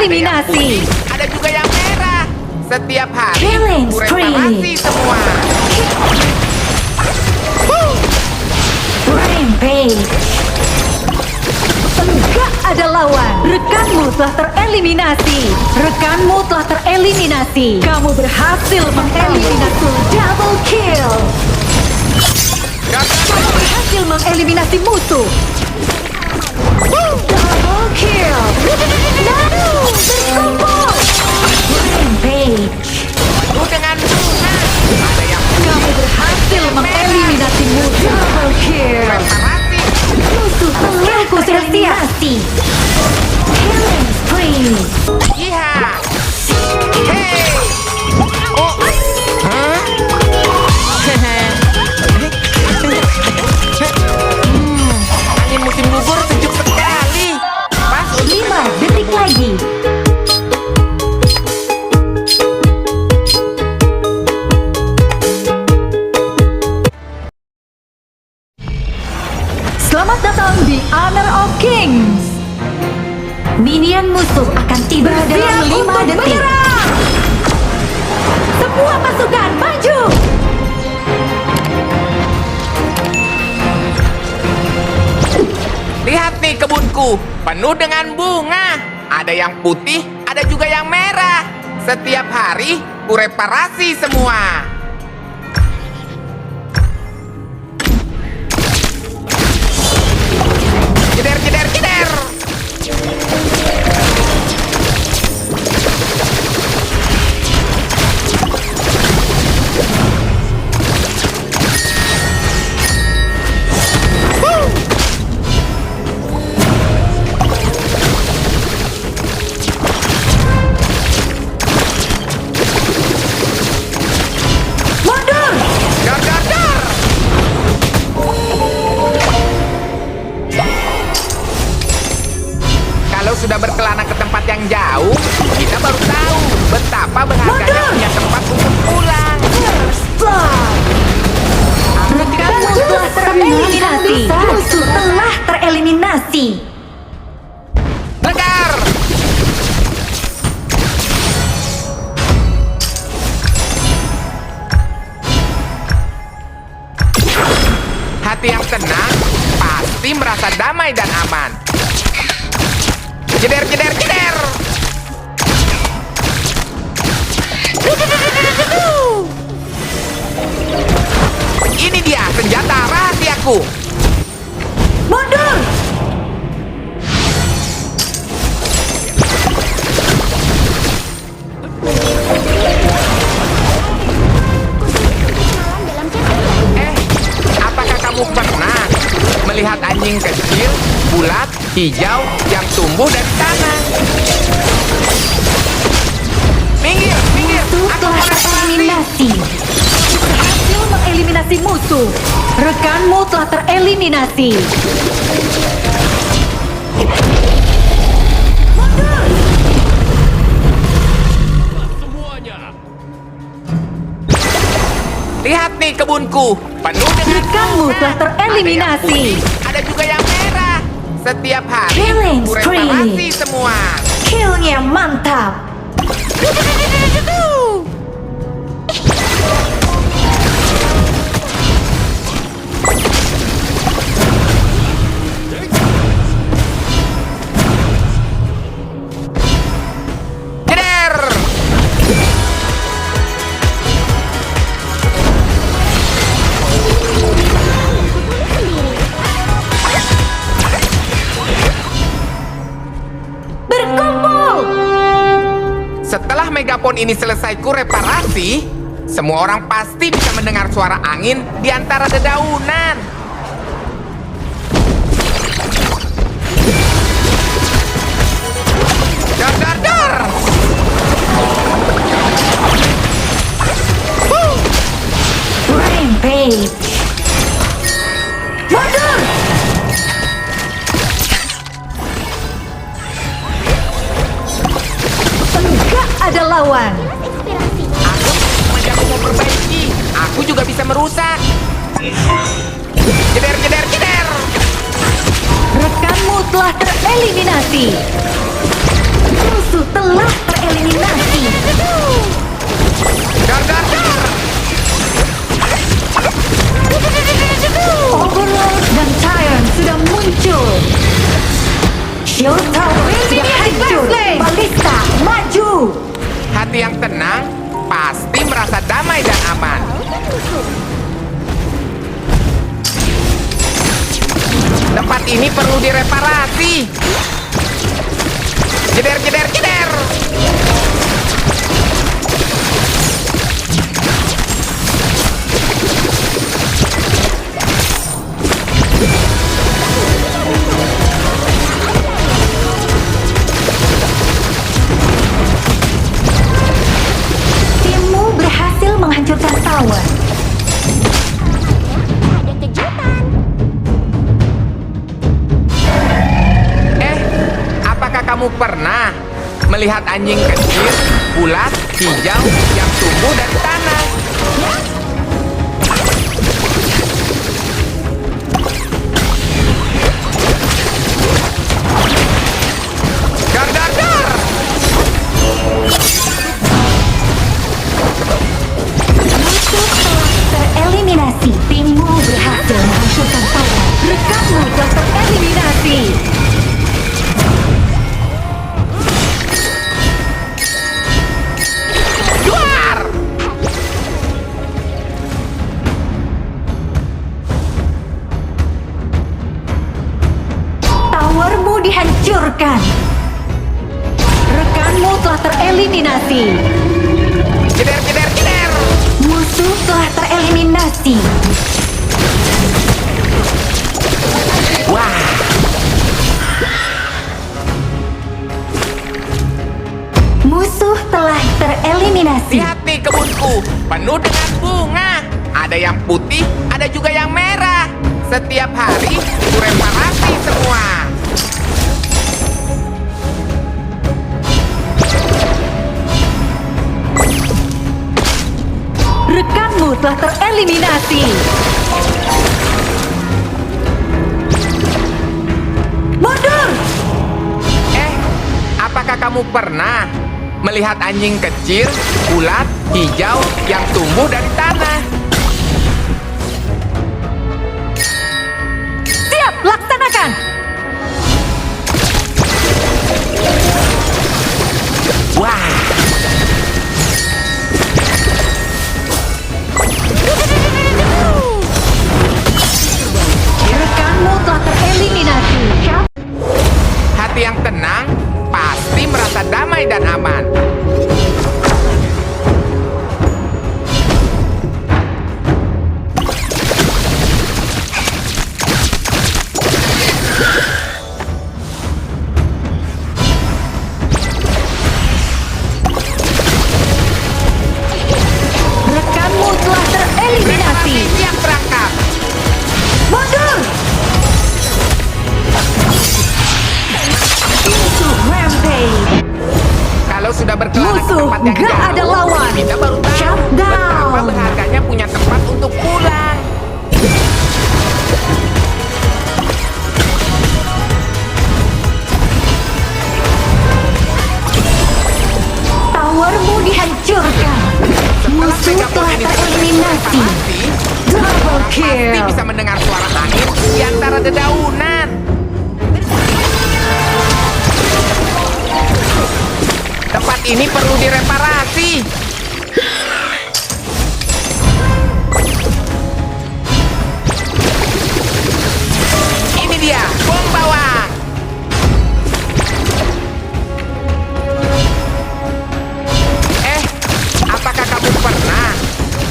tereliminasi. Ada juga yang merah. Setiap hari Killing ku spree. reparasi semua. Rampage. Enggak ada lawan. Rekanmu telah tereliminasi. Rekanmu telah tereliminasi. Kamu berhasil mengeliminasi double kill. Kamu berhasil mengeliminasi musuh. Double kill. Berkumpul. Rampage. Dengan bunga. Ada yang Kamu berhasil mengeliminasi musuh. Double kill. reparasi. Musuh telah tereliminasi. Killing spree. Iya. Hey. Oh. Hah? Angin musim gugur sejuk sekali. Pas untuk 5 detik lagi. Selamat datang di Honor of Kings. Minion musuh akan tiba dalam 5 detik. Semua pasukan maju. Lihat nih kebunku, penuh dengan bunga. Ada yang putih, ada juga yang merah. Setiap hari, ku reparasi semua. Jeder, jeder, jeder. Mundur. Dor, dor, dor. Kalau sudah berkelana ke tempat yang jauh, kita baru tahu betapa berharganya Mundur. punya tempat untuk pulang. First blood. Rekanmu telah tereliminasi. Musuh telah tereliminasi. Legar! Hati yang tenang pasti merasa damai dan aman. Jeder, jeder, jeder! Ini dia senjata rahasiaku. Mundur. Apakah kamu pernah melihat anjing kecil, bulat, hijau, yang tumbuh dari tanah? Minggir, minggir! Musuh Aku telah mau reparasi. tereliminasi. Berhasil mengeliminasi musuh. Rekanmu telah tereliminasi. Lihat nih kebunku, penuh dengan Rekanmu bunga. telah tereliminasi. Ada yang putih, ada juga yang merah. Setiap hari, Killing ku spree. reparasi semua. Killnya mantap. Jeder! Berkumpul. Setelah megapon ini selesai ku reparasi, semua orang pasti bisa mendengar suara angin di antara dedaunan. Dor, dor, dor! Rampage. Mundur. Enggak ada lawan. Aku menjaga mau perbaiki. Aku juga bisa merusak. Jeder, jeder, jeder! Rekanmu telah tereliminasi. Musuh telah telah tereliminasi. Dar, dar, dar. Overlord dan Tyrant sudah muncul. Shield Tower sudah hancur. Ballista maju. Hati yang tenang pasti merasa damai dan aman. Tempat ini perlu direparasi. Jeder, jeder, jeder. Timmu berhasil menghancurkan tower. Ada kejutan. Apakah kamu pernah melihat anjing kecil, bulat, hijau yang tumbuh dari tanah? Dar, dar, dar. Musuh telah tereliminasi. Timmu berhasil menghancurkan tower. Rekanmu telah tereliminasi. Duar! Towermu dihancurkan. Rekanmu telah tereliminasi. Jeder, jeder, jeder. Musuh telah tereliminasi. Wah, Musuh telah tereliminasi. lihat nih kebunku, penuh dengan bunga. Ada yang putih, ada juga yang merah. Setiap hari, ku reparasi semua. Rekanmu telah tereliminasi. Mundur! Apakah kamu pernah melihat anjing kecil, bulat, hijau yang tumbuh dari tanah? Siap, laksanakan! Wah, Rekanmu telah tereliminasi. hati yang tenang pasti merasa damai dan aman. Rekanmu telah tereliminasi. Siap berangkat. Mundur! Musuh rampage. Kalau sudah berkelana ke Musuh tempat yang gak ada jauh, lawan. kita baru tahu Shut betapa down. berharganya punya tempat untuk pulang. Towermu dihancurkan. Musuh telah tereliminasi. Double Pasti kill. bisa mendengar suara angin di antara dedaunan. Tempat ini perlu direparasi. Ini dia, bom bawang. Apakah kamu pernah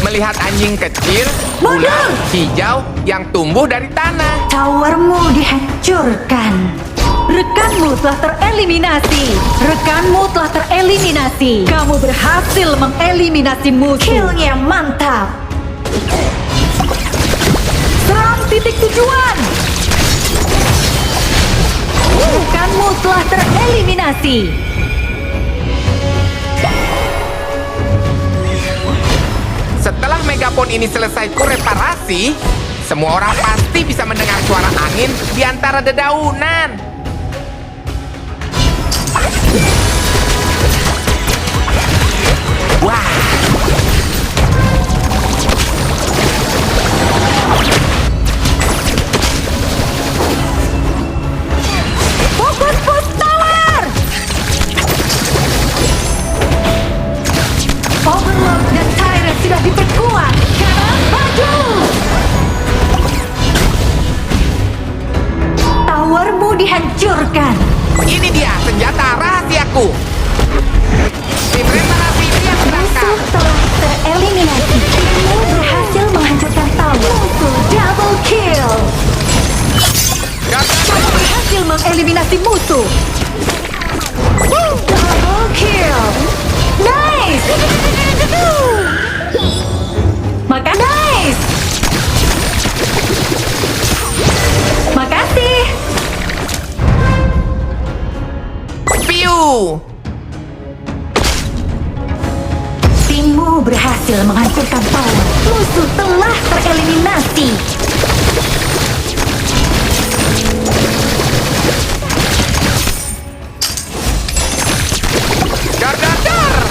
melihat anjing kecil, bulat, hijau yang tumbuh dari tanah? Towermu dihancurkan. Rekanmu telah tereliminasi. Rekanmu telah tereliminasi. Kamu berhasil mengeliminasi musuh. Killnya mantap. Serang titik tujuan. Rekanmu telah tereliminasi. Setelah megapon ini selesai kureparasi, semua orang pasti bisa mendengar suara angin di antara dedaunan. kebunku. Timmu berhasil menghancurkan tower. Musuh telah tereliminasi. Dar, dar, dar.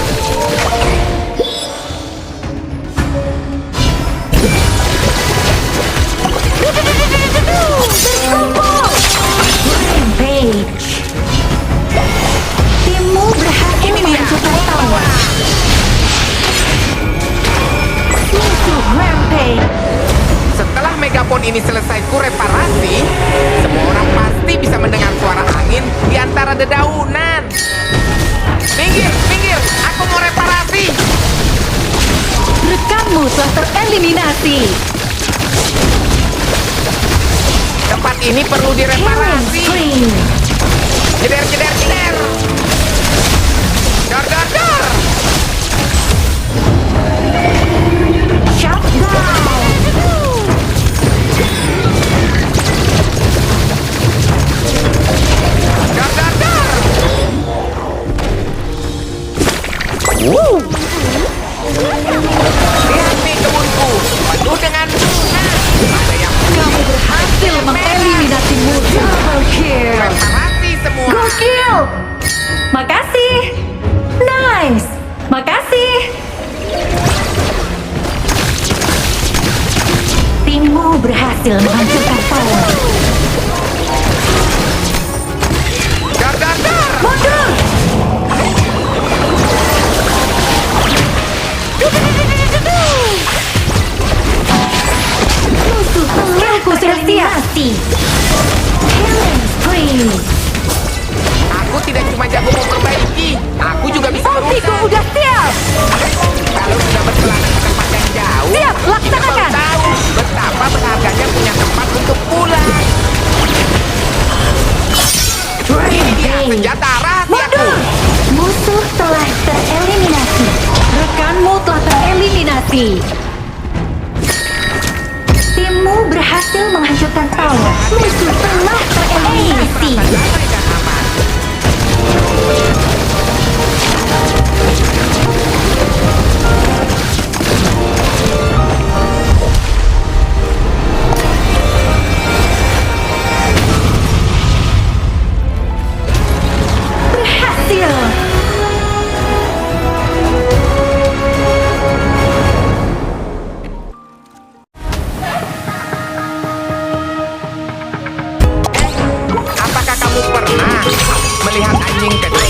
Berkumpul! Rampage. Timmu berhasil Ini dia. menghancurkan tower. Musuh Rampage. Setelah megafon ini selesai kureparasi, semua orang pasti bisa mendengar suara angin di antara dedaunan. Minggir, minggir, aku mau reparasi. Rekanmu telah tereliminasi. Tempat ini perlu Killing direparasi. spree. Jeder, jeder, jeder. Dar, dar, dar. Shut down. Dar, dar, dar. Lihat nih kebunku, penuh dengan bunga. Ada yang Kamu berhasil mengeliminasi musuh. Double kill. reparasi semua. Gokil. Makasih. Nice. Makasih. Timmu berhasil menghancurkan tower. Dar, dar, dar. Mundur. Musuh telah tereliminasi. Killing spree. Aku tidak cuma jago memperbaiki, aku juga bisa Ultiku merusak. udah siap. Kalau sudah berkelana ke tempat yang jauh, Siap, kita laksanakan. baru tahu betapa berharganya punya tempat untuk pulang. Ini dia senjata rahasiaku. Mundur. Musuh telah tereliminasi. Rekanmu telah tereliminasi. Timmu berhasil menghancurkan tower. Musuh telah tereliminasi. Damai dan aman. Berhasil. Apakah kamu pernah melihat anjing kecil